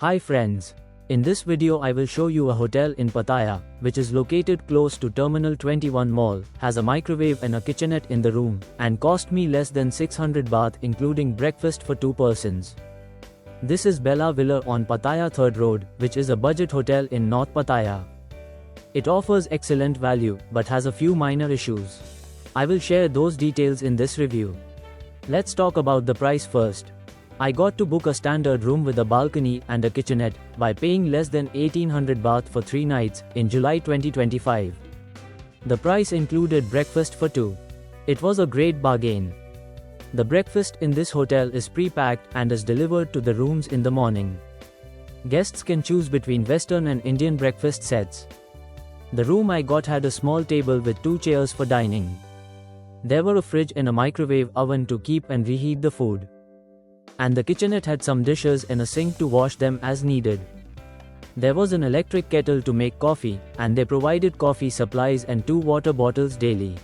Hi friends. In this video I will show you a hotel in Pattaya, which is located close to Terminal 21 Mall, has a microwave and a kitchenette in the room, and cost me less than 600 baht including breakfast for 2 persons. This is Bella Villa on Pattaya 3rd Road, which is a budget hotel in North Pattaya. It offers excellent value, but has a few minor issues. I will share those details in this review. Let's talk about the price first. I got to book a standard room with a balcony and a kitchenette by paying less than 1800 baht for 3 nights in July 2025. The price included breakfast for 2. It was a great bargain. The breakfast in this hotel is pre-packed and is delivered to the rooms in the morning. Guests can choose between Western and Indian breakfast sets. The room I got had a small table with 2 chairs for dining. There were a fridge and a microwave oven to keep and reheat the food. And the kitchenette had some dishes and a sink to wash them as needed. There was an electric kettle to make coffee, and they provided coffee supplies and 2 water bottles daily.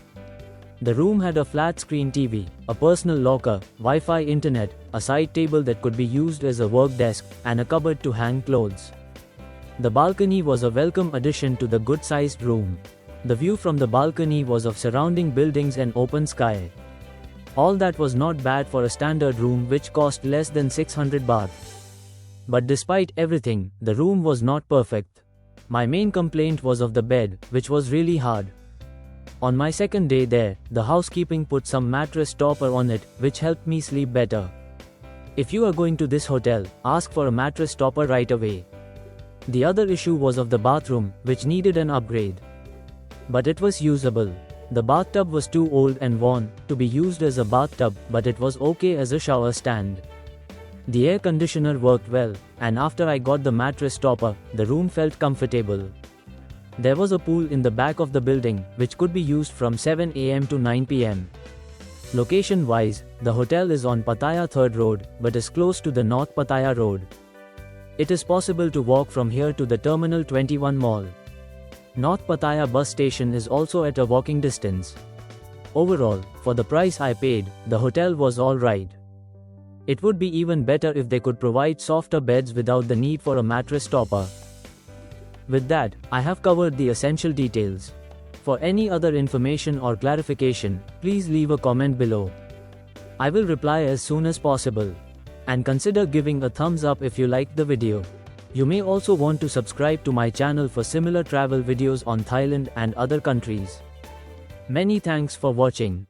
The room had a flat-screen TV, a personal locker, Wi-Fi internet, a side table that could be used as a work desk, and a cupboard to hang clothes. The balcony was a welcome addition to the good-sized room. The view from the balcony was of surrounding buildings and open sky. All that was not bad for a standard room which cost less than 600 baht. But despite everything, the room was not perfect. My main complaint was of the bed, which was really hard. On my second day there, the housekeeping put some mattress topper on it, which helped me sleep better. If you are going to this hotel, ask for a mattress topper right away. The other issue was of the bathroom, which needed an upgrade. But it was usable. The bathtub was too old and worn to be used as a bathtub, but it was okay as a shower stand. The air conditioner worked well, and after I got the mattress topper, the room felt comfortable. There was a pool in the back of the building, which could be used from 7 am to 9 pm. Location-wise, the hotel is on Pattaya 3rd Road, but is close to the North Pattaya Road. It is possible to walk from here to the Terminal 21 Mall. North Pattaya bus station is also at a walking distance. Overall, for the price I paid, the hotel was alright. It would be even better if they could provide softer beds without the need for a mattress topper. With that, I have covered the essential details. For any other information or clarification, please leave a comment below. I will reply as soon as possible. And consider giving a thumbs up if you liked the video. You may also want to subscribe to my channel for similar travel videos on Thailand and other countries. Many thanks for watching.